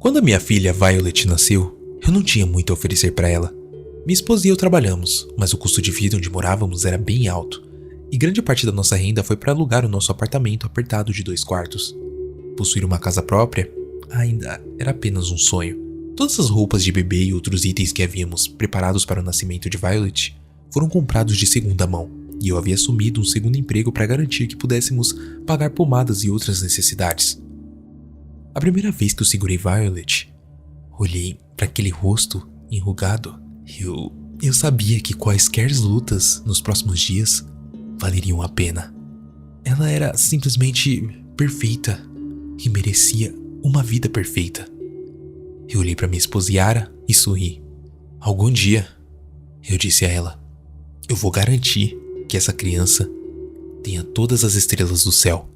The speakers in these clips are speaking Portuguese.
Quando a minha filha Violet nasceu, eu não tinha muito a oferecer para ela. Minha esposa e eu trabalhamos, mas o custo de vida onde morávamos era bem alto, e grande parte da nossa renda foi para alugar o nosso apartamento apertado de 2 quartos. Possuir uma casa própria ainda era apenas um sonho. Todas as roupas de bebê e outros itens que havíamos preparados para o nascimento de Violet foram comprados de segunda mão, e eu havia assumido um segundo emprego para garantir que pudéssemos pagar pomadas e outras necessidades. A primeira vez que eu segurei Violet, olhei para aquele rosto enrugado. Eu sabia que quaisquer lutas nos próximos dias valeriam a pena. Ela era simplesmente perfeita e merecia uma vida perfeita. Eu olhei para minha esposa Yara e sorri. Algum dia, eu disse a ela, eu vou garantir que essa criança tenha todas as estrelas do céu.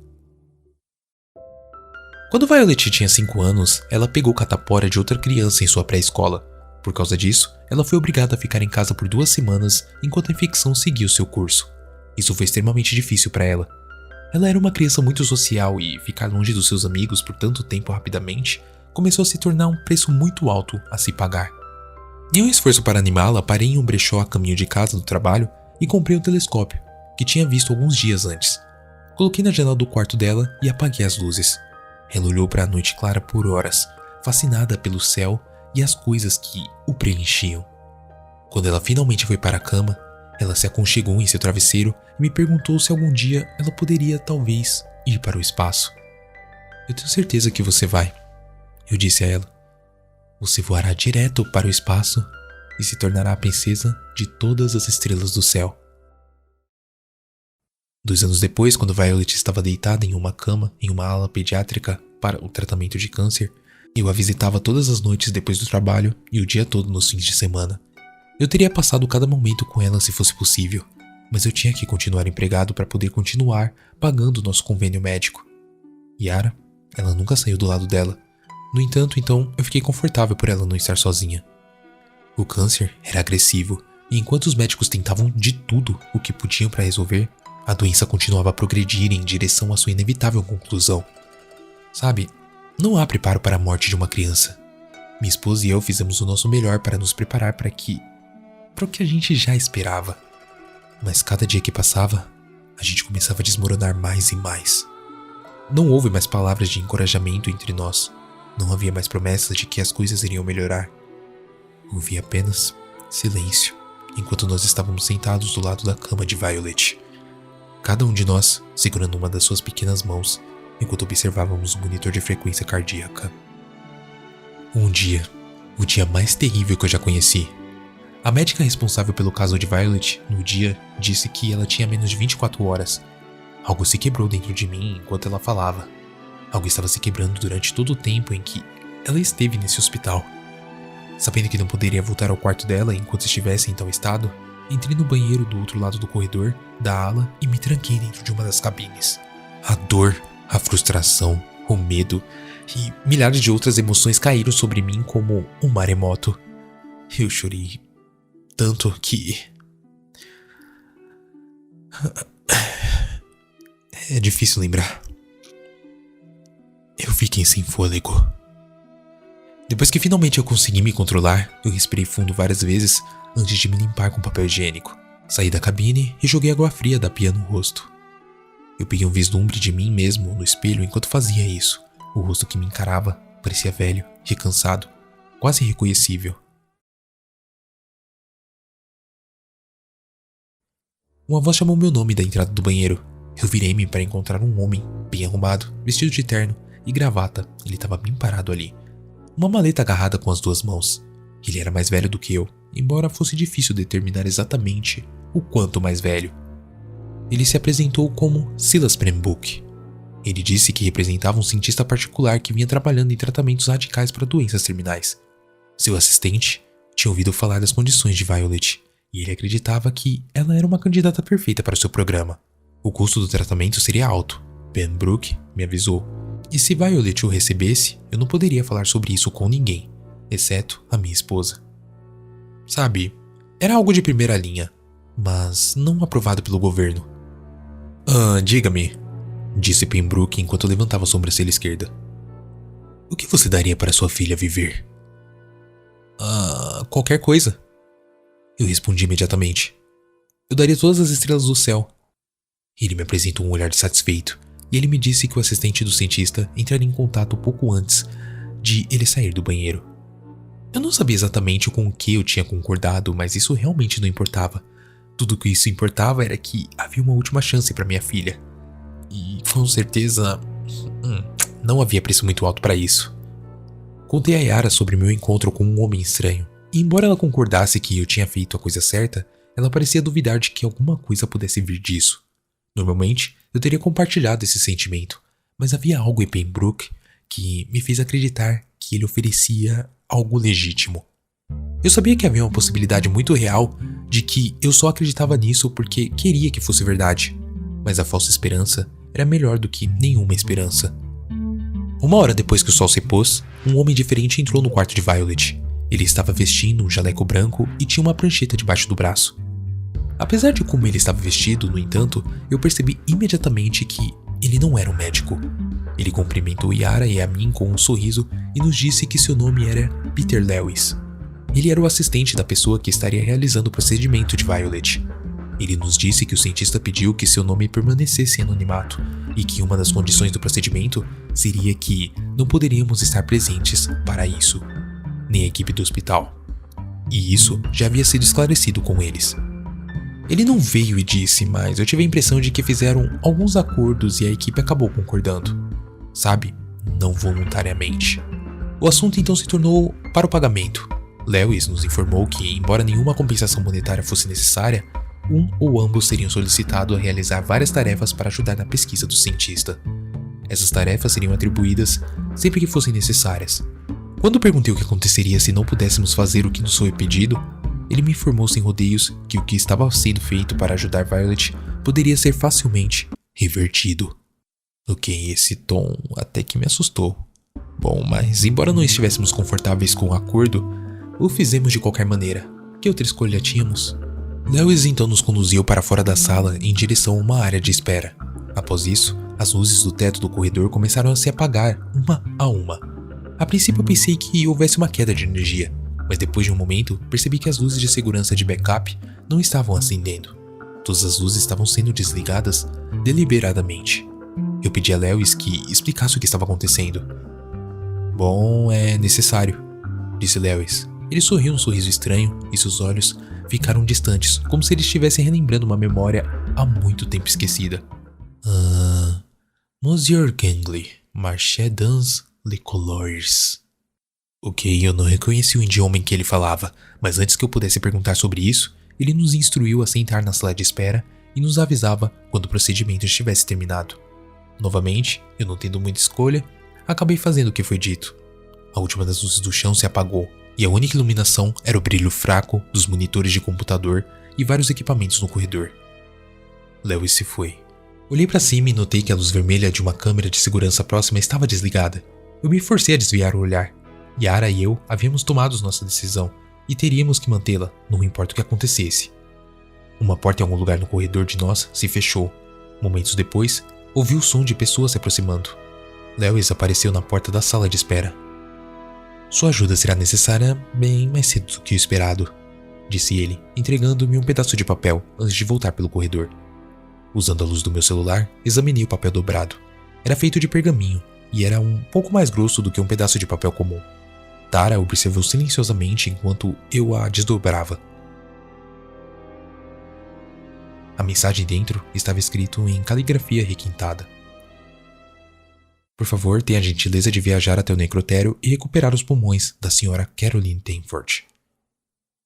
Quando Violet tinha 5 anos, ela pegou catapora de outra criança em sua pré-escola. Por causa disso, ela foi obrigada a ficar em casa por 2 semanas enquanto a infecção seguia o seu curso. Isso foi extremamente difícil para ela. Ela era uma criança muito social e ficar longe dos seus amigos por tanto tempo rapidamente começou a se tornar um preço muito alto a se pagar. Em um esforço para animá-la, parei em um brechó a caminho de casa do trabalho e comprei um telescópio, que tinha visto alguns dias antes. Coloquei na janela do quarto dela e apaguei as luzes. Ela olhou para a noite clara por horas, fascinada pelo céu e as coisas que o preenchiam. Quando ela finalmente foi para a cama, ela se aconchegou em seu travesseiro e me perguntou se algum dia ela poderia, talvez, ir para o espaço. Eu tenho certeza que você vai, eu disse a ela. Você voará direto para o espaço e se tornará a princesa de todas as estrelas do céu. 2 anos depois, quando Violet estava deitada em uma cama em uma ala pediátrica para o tratamento de câncer, eu a visitava todas as noites depois do trabalho e o dia todo nos fins de semana. Eu teria passado cada momento com ela se fosse possível, mas eu tinha que continuar empregado para poder continuar pagando o nosso convênio médico. Yara, ela nunca saiu do lado dela. No entanto, então, eu fiquei confortável por ela não estar sozinha. O câncer era agressivo, e enquanto os médicos tentavam de tudo o que podiam para resolver, a doença continuava a progredir em direção à sua inevitável conclusão. Sabe, não há preparo para a morte de uma criança. Minha esposa e eu fizemos o nosso melhor para nos preparar para o que a gente já esperava. Mas cada dia que passava, a gente começava a desmoronar mais e mais. Não houve mais palavras de encorajamento entre nós. Não havia mais promessas de que as coisas iriam melhorar. Ouvi apenas silêncio, enquanto nós estávamos sentados do lado da cama de Violet. Cada um de nós segurando uma das suas pequenas mãos, enquanto observávamos o monitor de frequência cardíaca. Um dia, o dia mais terrível que eu já conheci. A médica responsável pelo caso de Violet, no dia, disse que ela tinha menos de 24 horas. Algo se quebrou dentro de mim enquanto ela falava. Algo estava se quebrando durante todo o tempo em que ela esteve nesse hospital. Sabendo que não poderia voltar ao quarto dela enquanto estivesse em tal estado, entrei no banheiro do outro lado do corredor, da ala, e me tranquei dentro de uma das cabines. A dor, a frustração, o medo e milhares de outras emoções caíram sobre mim como um maremoto. Eu chorei tanto que... É difícil lembrar. Eu fiquei sem fôlego. Depois que finalmente eu consegui me controlar, eu respirei fundo várias vezes antes de me limpar com papel higiênico. Saí da cabine e joguei água fria da pia no rosto. Eu peguei um vislumbre de mim mesmo no espelho enquanto fazia isso. O rosto que me encarava parecia velho e cansado, quase irreconhecível. Uma voz chamou meu nome da entrada do banheiro. Eu virei-me para encontrar um homem, bem arrumado, vestido de terno e gravata. Ele estava bem parado ali. Uma maleta agarrada com as 2 mãos. Ele era mais velho do que eu, embora fosse difícil determinar exatamente o quanto mais velho. Ele se apresentou como Silas Pembroke. Ele disse que representava um cientista particular que vinha trabalhando em tratamentos radicais para doenças terminais. Seu assistente tinha ouvido falar das condições de Violet, e ele acreditava que ela era uma candidata perfeita para o seu programa. O custo do tratamento seria alto, Pembroke me avisou, e se Violet o recebesse, eu não poderia falar sobre isso com ninguém, exceto a minha esposa. Sabe, era algo de primeira linha, mas não aprovado pelo governo. Diga-me, disse Pembroke enquanto levantava a sobrancelha esquerda. O que você daria para sua filha viver? Qualquer coisa. Eu respondi imediatamente. Eu daria todas as estrelas do céu. Ele me apresentou um olhar satisfeito, e ele me disse que o assistente do cientista entraria em contato pouco antes de ele sair do banheiro. Eu não sabia exatamente com o que eu tinha concordado, mas isso realmente não importava. Tudo que isso importava era que havia uma última chance para minha filha. E com certeza, não havia preço muito alto para isso. Contei a Yara sobre meu encontro com um homem estranho, e embora ela concordasse que eu tinha feito a coisa certa, ela parecia duvidar de que alguma coisa pudesse vir disso. Normalmente, eu teria compartilhado esse sentimento, mas havia algo em Pembroke que me fez acreditar que ele oferecia algo legítimo. Eu sabia que havia uma possibilidade muito real de que eu só acreditava nisso porque queria que fosse verdade, mas a falsa esperança era melhor do que nenhuma esperança. 1 hora depois que o sol se pôs, um homem diferente entrou no quarto de Violet. Ele estava vestindo um jaleco branco e tinha uma prancheta debaixo do braço. Apesar de como ele estava vestido, no entanto, eu percebi imediatamente que ele não era um médico. Ele cumprimentou Yara e a mim com um sorriso e nos disse que seu nome era Peter Lewis. Ele era o assistente da pessoa que estaria realizando o procedimento de Violet. Ele nos disse que o cientista pediu que seu nome permanecesse em anonimato e que uma das condições do procedimento seria que não poderíamos estar presentes para isso, nem a equipe do hospital. E isso já havia sido esclarecido com eles. Ele não veio e disse, mas eu tive a impressão de que fizeram alguns acordos e a equipe acabou concordando. Sabe? Não voluntariamente. O assunto então se tornou para o pagamento. Lewis nos informou que, embora nenhuma compensação monetária fosse necessária, um ou ambos seriam solicitados a realizar várias tarefas para ajudar na pesquisa do cientista. Essas tarefas seriam atribuídas sempre que fossem necessárias. Quando perguntei o que aconteceria se não pudéssemos fazer o que nos foi pedido, ele me informou sem rodeios que o que estava sendo feito para ajudar Violet poderia ser facilmente revertido. Ok, esse tom até que me assustou. Bom, mas embora não estivéssemos confortáveis com o acordo, o fizemos de qualquer maneira. Que outra escolha tínhamos? Lewis então nos conduziu para fora da sala em direção a uma área de espera. Após isso, as luzes do teto do corredor começaram a se apagar uma a uma. A princípio eu pensei que houvesse uma queda de energia, mas depois de um momento percebi que as luzes de segurança de backup não estavam acendendo. Todas as luzes estavam sendo desligadas deliberadamente. Eu pedi a Lewis que explicasse o que estava acontecendo. Bom, é necessário, disse Lewis. Ele sorriu um sorriso estranho e seus olhos ficaram distantes, como se ele estivesse relembrando uma memória há muito tempo esquecida. Monsieur Gangley, marché dans les couleurs. Ok, eu não reconheci o idioma em que ele falava, mas antes que eu pudesse perguntar sobre isso, ele nos instruiu a sentar na sala de espera e nos avisava quando o procedimento estivesse terminado. Novamente, eu não tendo muita escolha, acabei fazendo o que foi dito. A última das luzes do chão se apagou, e a única iluminação era o brilho fraco dos monitores de computador e vários equipamentos no corredor. Lewis se foi. Olhei para cima e notei que a luz vermelha de uma câmera de segurança próxima estava desligada. Eu me forcei a desviar o olhar. Yara e eu havíamos tomado nossa decisão e teríamos que mantê-la, não importa o que acontecesse. Uma porta em algum lugar no corredor de nós se fechou. Momentos depois, ouvi o som de pessoas se aproximando. Lewis apareceu na porta da sala de espera. Sua ajuda será necessária bem mais cedo do que o esperado, disse ele, entregando-me um pedaço de papel antes de voltar pelo corredor. Usando a luz do meu celular, examinei o papel dobrado. Era feito de pergaminho e era um pouco mais grosso do que um pedaço de papel comum. Tara observou silenciosamente enquanto eu a desdobrava. A mensagem dentro estava escrito em caligrafia requintada. Por favor, tenha a gentileza de viajar até o necrotério e recuperar os pulmões da senhora Caroline Danforth.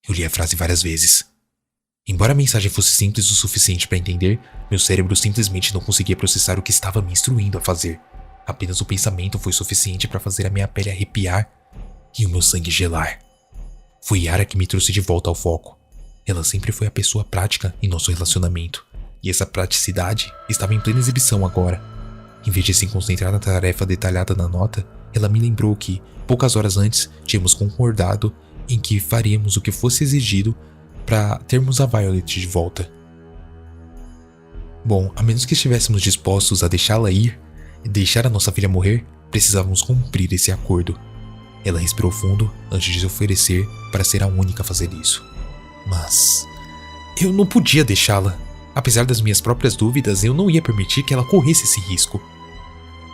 Eu li a frase várias vezes. Embora a mensagem fosse simples o suficiente para entender, meu cérebro simplesmente não conseguia processar o que estava me instruindo a fazer. Apenas o pensamento foi suficiente para fazer a minha pele arrepiar e o meu sangue gelar. Foi Yara que me trouxe de volta ao foco. Ela sempre foi a pessoa prática em nosso relacionamento, e essa praticidade estava em plena exibição agora. Em vez de se concentrar na tarefa detalhada na nota, ela me lembrou que, poucas horas antes, tínhamos concordado em que faríamos o que fosse exigido para termos a Violet de volta. Bom, a menos que estivéssemos dispostos a deixá-la ir e deixar a nossa filha morrer, Precisávamos cumprir esse acordo. Ela respirou fundo antes de se oferecer para ser a única a fazer isso. Mas eu não podia deixá-la. Apesar das minhas próprias dúvidas, eu não ia permitir que ela corresse esse risco.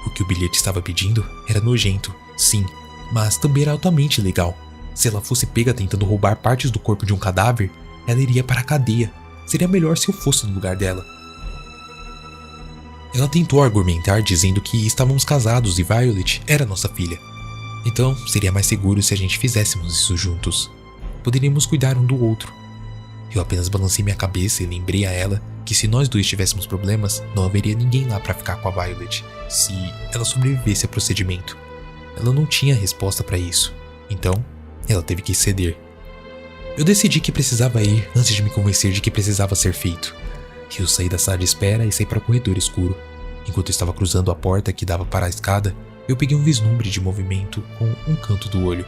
O que o bilhete estava pedindo era nojento, sim, mas também era altamente legal. Se ela fosse pega tentando roubar partes do corpo de um cadáver, ela iria para a cadeia. Seria melhor se eu fosse no lugar dela. Ela tentou argumentar dizendo que estávamos casados e Violet era nossa filha. Então, seria mais seguro se a gente fizéssemos isso juntos. Poderíamos cuidar um do outro. Eu apenas balancei minha cabeça e lembrei a ela que se nós dois tivéssemos problemas, não haveria ninguém lá para ficar com a Violet, se ela sobrevivesse ao procedimento. Ela não tinha resposta para isso, então ela teve que ceder. Eu decidi que precisava ir antes de me convencer de que precisava ser feito. Eu saí da sala de espera e saí para o corredor escuro. Enquanto eu estava cruzando a porta que dava para a escada, eu peguei um vislumbre de movimento com um canto do olho.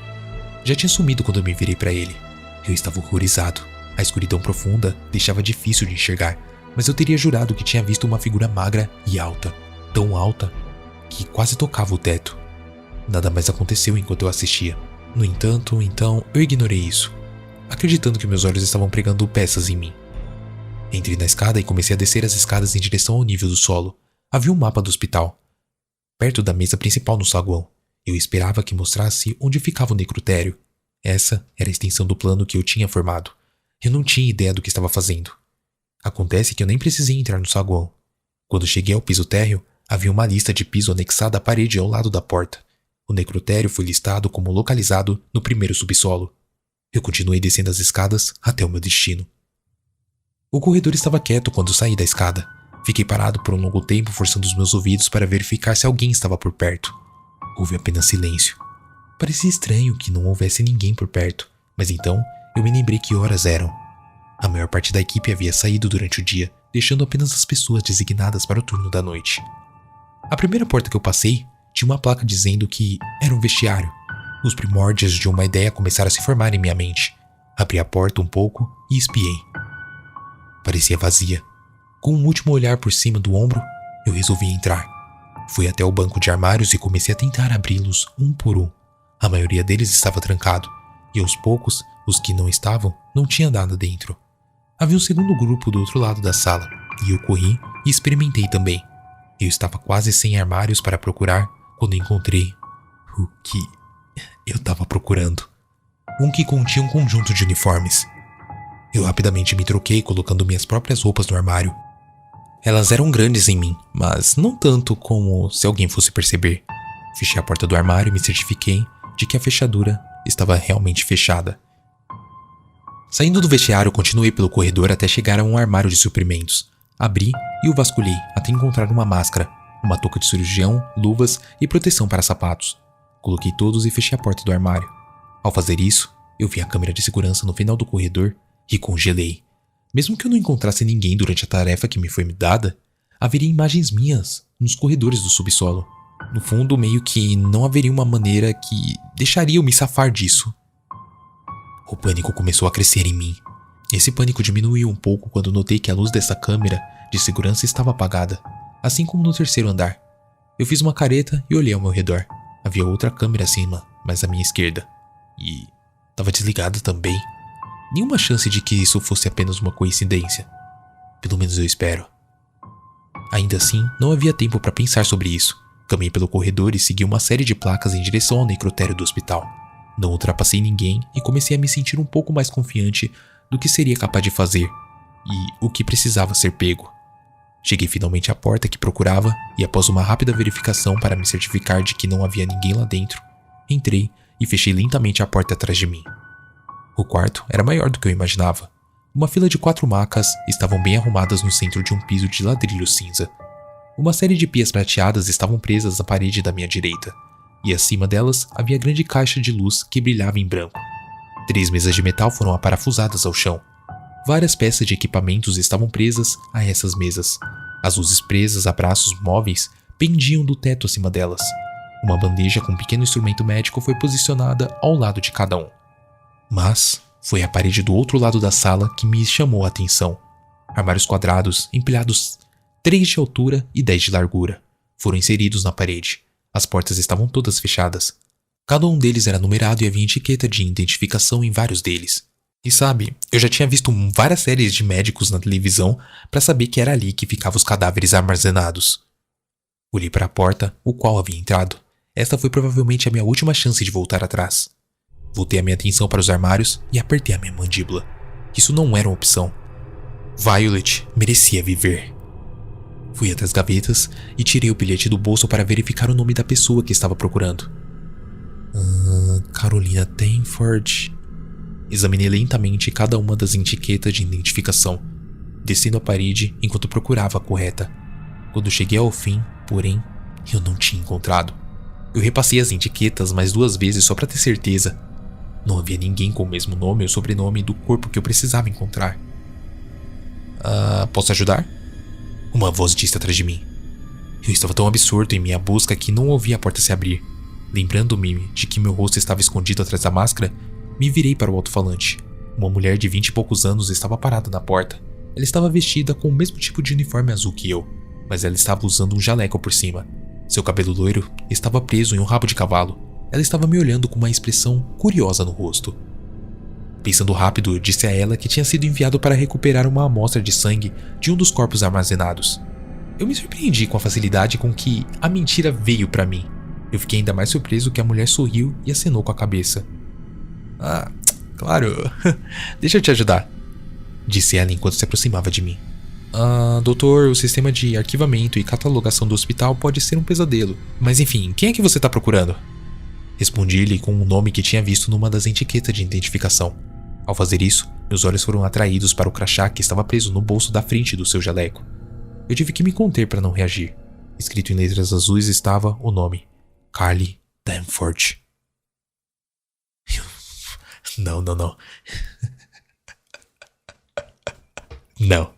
Já tinha sumido quando eu me virei para ele. Eu estava horrorizado. A escuridão profunda deixava difícil de enxergar, mas eu teria jurado que tinha visto uma figura magra e alta, tão alta que quase tocava o teto. Nada mais aconteceu enquanto eu assistia. No entanto, então, eu ignorei isso, acreditando que meus olhos estavam pregando peças em mim. Entrei na escada e comecei a descer as escadas em direção ao nível do solo. Havia um mapa do hospital, perto da mesa principal no saguão. Eu esperava que mostrasse onde ficava o necrotério. Essa era a extensão do plano que eu tinha formado. Eu não tinha ideia do que estava fazendo. Acontece que eu nem precisei entrar no saguão. Quando cheguei ao piso térreo, havia uma lista de piso anexada à parede ao lado da porta. O necrotério foi listado como localizado no primeiro subsolo. Eu continuei descendo as escadas até o meu destino. O corredor estava quieto quando saí da escada. Fiquei parado por um longo tempo forçando os meus ouvidos para verificar se alguém estava por perto. Houve apenas silêncio. Parecia estranho que não houvesse ninguém por perto, mas então eu me lembrei que horas eram. A maior parte da equipe havia saído durante o dia, deixando apenas as pessoas designadas para o turno da noite. A primeira porta que eu passei tinha uma placa dizendo que era um vestiário. Os primórdios de uma ideia começaram a se formar em minha mente. Abri a porta um pouco e espiei. Parecia vazia. Com um último olhar por cima do ombro, eu resolvi entrar. Fui até o banco de armários e comecei a tentar abri-los um por um. A maioria deles estava trancado, e aos poucos, os que não estavam, não tinha nada dentro. Havia um segundo grupo do outro lado da sala, e eu corri e experimentei também. Eu estava quase sem armários para procurar quando encontrei o que eu estava procurando. Um que continha um conjunto de uniformes. Eu rapidamente me troquei colocando minhas próprias roupas no armário. Elas eram grandes em mim, mas não tanto como se alguém fosse perceber. Fechei a porta do armário e me certifiquei de que a fechadura estava realmente fechada. Saindo do vestiário, continuei pelo corredor até chegar a um armário de suprimentos. Abri e o vasculhei até encontrar uma máscara, uma touca de cirurgião, luvas e proteção para sapatos. Coloquei todos e fechei a porta do armário. Ao fazer isso, eu vi a câmera de segurança no final do corredor e congelei. Mesmo que eu não encontrasse ninguém durante a tarefa que me foi dada, haveria imagens minhas nos corredores do subsolo. No fundo, meio que não haveria uma maneira que deixaria eu me safar disso. O pânico começou a crescer em mim. Esse pânico diminuiu um pouco quando notei que a luz dessa câmera de segurança estava apagada, assim como no terceiro andar. Eu fiz uma careta e olhei ao meu redor. Havia outra câmera acima, mas à minha esquerda. E estava desligada também. Nenhuma chance de que isso fosse apenas uma coincidência. Pelo menos eu espero. Ainda assim, não havia tempo para pensar sobre isso. Caminhei pelo corredor e segui uma série de placas em direção ao necrotério do hospital. Não ultrapassei ninguém e comecei a me sentir um pouco mais confiante do que seria capaz de fazer e o que precisava ser pego. Cheguei finalmente à porta que procurava e, após uma rápida verificação para me certificar de que não havia ninguém lá dentro, entrei e fechei lentamente a porta atrás de mim. O quarto era maior do que eu imaginava. Uma fila de 4 macas estavam bem arrumadas no centro de um piso de ladrilho cinza. Uma série de pias prateadas estavam presas à parede da minha direita, e acima delas havia grande caixa de luz que brilhava em branco. 3 mesas de metal foram aparafusadas ao chão. Várias peças de equipamentos estavam presas a essas mesas. As luzes presas a braços móveis pendiam do teto acima delas. Uma bandeja com um pequeno instrumento médico foi posicionada ao lado de cada um. Mas foi a parede do outro lado da sala que me chamou a atenção. Armários quadrados, empilhados 3 de altura e 10 de largura, foram inseridos na parede. As portas estavam todas fechadas. Cada um deles era numerado e havia etiqueta de identificação em vários deles. E sabe, eu já tinha visto várias séries de médicos na televisão para saber que era ali que ficavam os cadáveres armazenados. Olhei para a porta, o qual havia entrado. Esta foi provavelmente a minha última chance de voltar atrás. Voltei a minha atenção para os armários e apertei a minha mandíbula. Isso não era uma opção. Violet merecia viver. Fui até as gavetas e tirei o bilhete do bolso para verificar o nome da pessoa que estava procurando. Carolina Danforth. Examinei lentamente cada uma das etiquetas de identificação, descendo a parede enquanto procurava a correta. Quando cheguei ao fim, porém, eu não tinha encontrado. Eu repassei as etiquetas mais 2 vezes só para ter certeza. Não havia ninguém com o mesmo nome ou sobrenome do corpo que eu precisava encontrar. Posso ajudar? Uma voz disse atrás de mim. Eu estava tão absorto em minha busca que não ouvi a porta se abrir. Lembrando-me de que meu rosto estava escondido atrás da máscara, me virei para o alto-falante. Uma mulher de 20 e poucos anos estava parada na porta. Ela estava vestida com o mesmo tipo de uniforme azul que eu, mas ela estava usando um jaleco por cima. Seu cabelo loiro estava preso em um rabo de cavalo. Ela estava me olhando com uma expressão curiosa no rosto. Pensando rápido, eu disse a ela que tinha sido enviado para recuperar uma amostra de sangue de um dos corpos armazenados. Eu me surpreendi com a facilidade com que a mentira veio para mim. Eu fiquei ainda mais surpreso que a mulher sorriu e acenou com a cabeça. Claro, deixa eu te ajudar, disse ela enquanto se aproximava de mim. Doutor, o sistema de arquivamento e catalogação do hospital pode ser um pesadelo. Mas enfim, quem é que você está procurando? Respondi-lhe com um nome que tinha visto numa das etiquetas de identificação. Ao fazer isso, meus olhos foram atraídos para o crachá que estava preso no bolso da frente do seu jaleco. Eu tive que me conter para não reagir. Escrito em letras azuis estava o nome: Carly Danforth. Não. Não.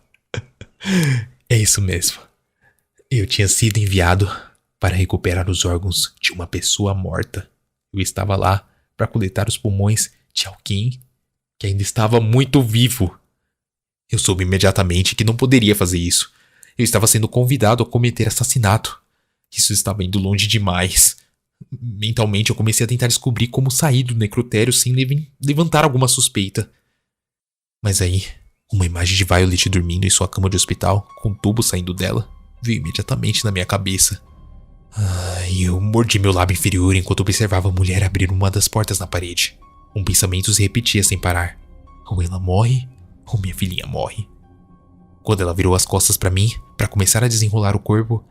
É isso mesmo. Eu tinha sido enviado para recuperar os órgãos de uma pessoa morta. Eu estava lá para coletar os pulmões de alguém que ainda estava muito vivo. Eu soube imediatamente que não poderia fazer isso. Eu estava sendo convidado a cometer assassinato. Isso estava indo longe demais. Mentalmente eu comecei a tentar descobrir como sair do necrotério sem levantar alguma suspeita. Mas aí, uma imagem de Violet dormindo em sua cama de hospital, com um tubo saindo dela, veio imediatamente na minha cabeça. Eu mordi meu lábio inferior enquanto observava a mulher abrir uma das portas na parede. Um pensamento se repetia sem parar. Ou ela morre, ou minha filhinha morre. Quando ela virou as costas para mim, para começar a desenrolar o corpo,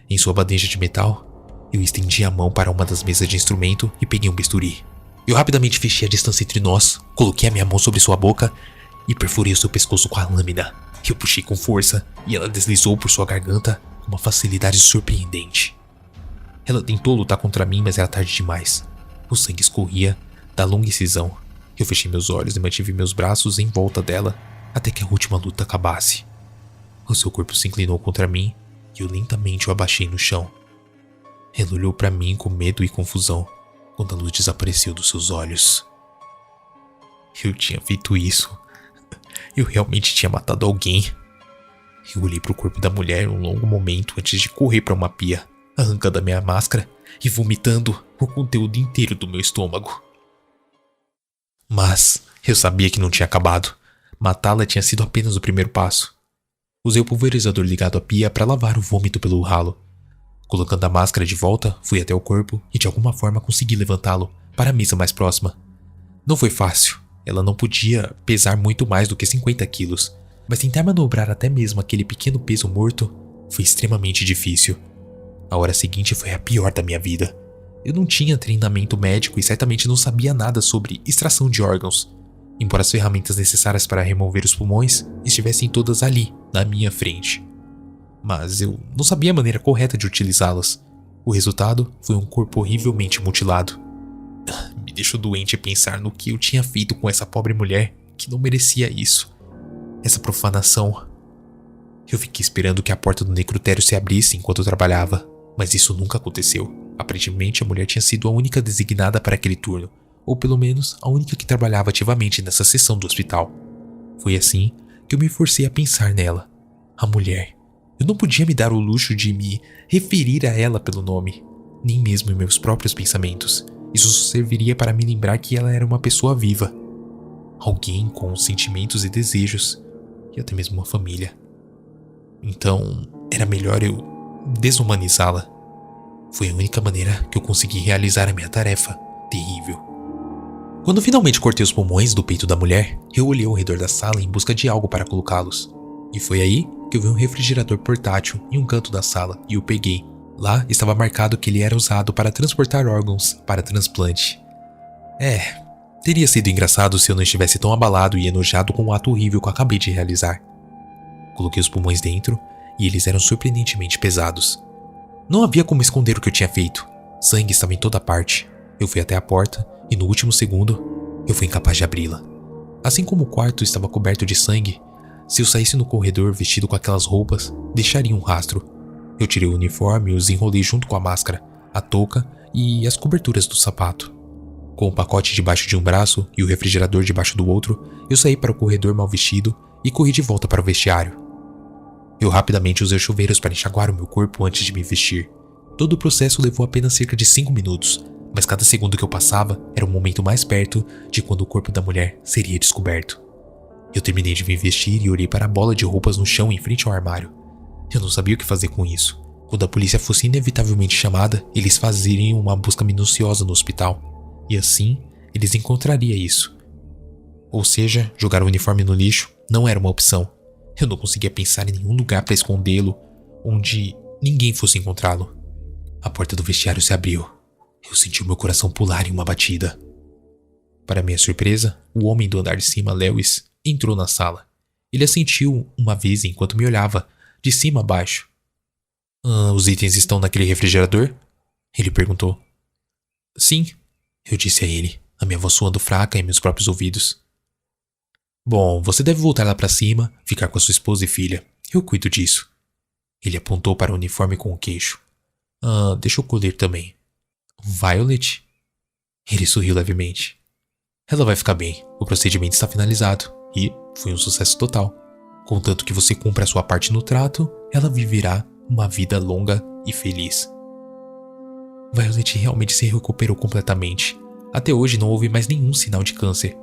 em sua bandeja de metal, eu estendi a mão para uma das mesas de instrumento e peguei um bisturi. Eu rapidamente fechei a distância entre nós, coloquei a minha mão sobre sua boca e perfurei o seu pescoço com a lâmina. Eu puxei com força e ela deslizou por sua garganta com uma facilidade surpreendente. Ela tentou lutar contra mim, mas era tarde demais. O sangue escorria da longa incisão. Eu fechei meus olhos e mantive meus braços em volta dela até que a última luta acabasse. O seu corpo se inclinou contra mim e eu lentamente o abaixei no chão. Ela olhou para mim com medo e confusão quando a luz desapareceu dos seus olhos. Eu tinha feito isso. Eu realmente tinha matado alguém. Eu olhei para o corpo da mulher um longo momento antes de correr para uma pia, arrancando a minha máscara e vomitando o conteúdo inteiro do meu estômago. Mas eu sabia que não tinha acabado. Matá-la tinha sido apenas o primeiro passo. Usei o pulverizador ligado à pia para lavar o vômito pelo ralo. Colocando a máscara de volta, fui até o corpo e de alguma forma consegui levantá-lo para a mesa mais próxima. Não foi fácil. Ela não podia pesar muito mais do que 50 quilos, mas tentar manobrar até mesmo aquele pequeno peso morto foi extremamente difícil. A hora seguinte foi a pior da minha vida. Eu não tinha treinamento médico e certamente não sabia nada sobre extração de órgãos, embora as ferramentas necessárias para remover os pulmões estivessem todas ali, na minha frente. Mas eu não sabia a maneira correta de utilizá-las. O resultado foi um corpo horrivelmente mutilado. Me deixou doente pensar no que eu tinha feito com essa pobre mulher que não merecia isso. Essa profanação. Eu fiquei esperando que a porta do necrotério se abrisse enquanto eu trabalhava, mas isso nunca aconteceu. Aparentemente a mulher tinha sido a única designada para aquele turno, ou pelo menos a única que trabalhava ativamente nessa seção do hospital. Foi assim que eu me forcei a pensar nela. A mulher. Eu não podia me dar o luxo de me referir a ela pelo nome. nem mesmo em meus próprios pensamentos. Isso só serviria para me lembrar que ela era uma pessoa viva. Alguém com sentimentos e desejos, e até mesmo uma família. Então, era melhor eu desumanizá-la. Foi a única maneira que eu consegui realizar a minha tarefa terrível. Quando finalmente cortei os pulmões do peito da mulher, eu olhei ao redor da sala em busca de algo para colocá-los. E foi aí que eu vi um refrigerador portátil em um canto da sala e o peguei. Lá estava marcado que ele era usado para transportar órgãos para transplante. Teria sido engraçado se eu não estivesse tão abalado e enojado com o ato horrível que eu acabei de realizar. Coloquei os pulmões dentro e eles eram surpreendentemente pesados. Não havia como esconder o que eu tinha feito. Sangue estava em toda parte. Eu fui até a porta e no último segundo eu fui incapaz de abri-la. Assim como o quarto estava coberto de sangue, se eu saísse no corredor vestido com aquelas roupas, deixaria um rastro. Eu tirei o uniforme e os enrolei junto com a máscara, a touca e as coberturas do sapato. Com o pacote debaixo de um braço e o refrigerador debaixo do outro, eu saí para o corredor mal vestido e corri de volta para o vestiário. Eu rapidamente usei os chuveiros para enxaguar o meu corpo antes de me vestir. Todo o processo levou apenas cerca de 5 minutos, mas cada segundo que eu passava era um momento mais perto de quando o corpo da mulher seria descoberto. Eu terminei de me vestir e olhei para a bola de roupas no chão em frente ao armário. Eu não sabia o que fazer com isso. Quando a polícia fosse inevitavelmente chamada, eles fazeriam uma busca minuciosa no hospital. E assim, eles encontrariam isso. Ou seja, jogar o uniforme no lixo não era uma opção. Eu não conseguia pensar em nenhum lugar para escondê-lo, onde ninguém fosse encontrá-lo. A porta do vestiário se abriu. Eu senti o meu coração pular em uma batida. Para minha surpresa, o homem do andar de cima, Lewis, entrou na sala. Ele assentiu uma vez enquanto me olhava, de cima a baixo. Os itens estão naquele refrigerador? Ele perguntou. Sim, eu disse a ele, a minha voz soando fraca em meus próprios ouvidos. Bom, você deve voltar lá para cima, ficar com a sua esposa e filha. Eu cuido disso. Ele apontou para o uniforme com o queixo. Deixa eu colher também. Violet? Ele sorriu levemente. Ela vai ficar bem, o procedimento está finalizado e foi um sucesso total. Contanto que você cumpra a sua parte no trato, ela viverá uma vida longa e feliz. Violet realmente se recuperou completamente. Até hoje não houve mais nenhum sinal de câncer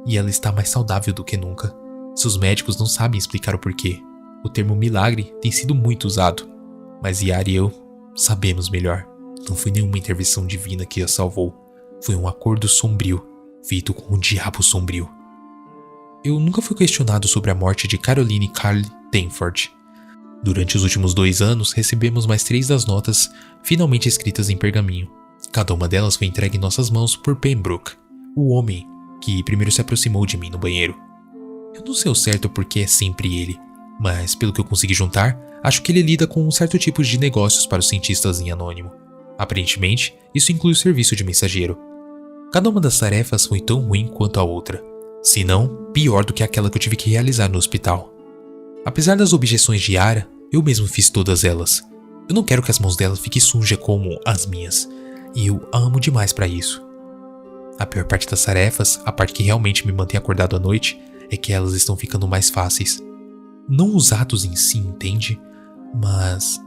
e ela está mais saudável do que nunca. Seus médicos não sabem explicar o porquê. O termo milagre tem sido muito usado, mas Yara e eu sabemos melhor. Não foi nenhuma intervenção divina que a salvou. Foi um acordo sombrio, feito com um diabo sombrio. Eu nunca fui questionado sobre a morte de Caroline Carl Danforth. Durante os últimos 2 anos, recebemos mais 3 das notas finalmente escritas em pergaminho. Cada uma delas foi entregue em nossas mãos por Pembroke, o homem que primeiro se aproximou de mim no banheiro. Eu não sei ao certo porque é sempre ele, mas pelo que eu consegui juntar, acho que ele lida com um certo tipo de negócios para os cientistas em anônimo. Aparentemente, isso inclui o serviço de mensageiro. Cada uma das tarefas foi tão ruim quanto a outra, se não pior do que aquela que eu tive que realizar no hospital. Apesar das objeções de Yara, eu mesmo fiz todas elas. Eu não quero que as mãos dela fiquem sujas como as minhas, e eu a amo demais para isso. A pior parte das tarefas, a parte que realmente me mantém acordado à noite, é que elas estão ficando mais fáceis. Não os atos em si, entende? Mas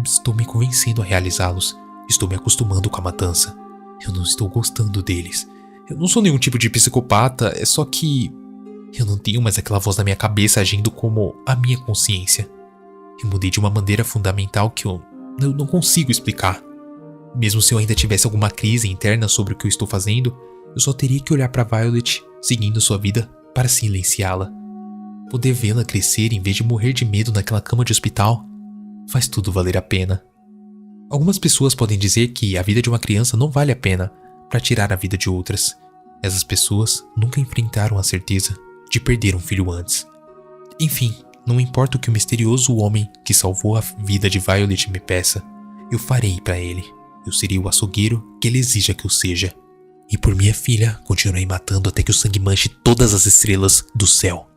estou me convencendo a realizá-los. Estou me acostumando com a matança. Eu não estou gostando deles. Eu não sou nenhum tipo de psicopata, é só que eu não tenho mais aquela voz na minha cabeça agindo como a minha consciência. Eu mudei de uma maneira fundamental que eu não consigo explicar. Mesmo se eu ainda tivesse alguma crise interna sobre o que eu estou fazendo, eu só teria que olhar para Violet, seguindo sua vida, para silenciá-la. Poder vê-la crescer em vez de morrer de medo naquela cama de hospital faz tudo valer a pena. Algumas pessoas podem dizer que a vida de uma criança não vale a pena para tirar a vida de outras. Essas pessoas nunca enfrentaram a certeza de perder um filho antes. Enfim, não importa o que o misterioso homem que salvou a vida de Violet me peça, eu farei para ele. Eu serei o açougueiro que ele exija que eu seja. E por minha filha, continuarei matando até que o sangue manche todas as estrelas do céu.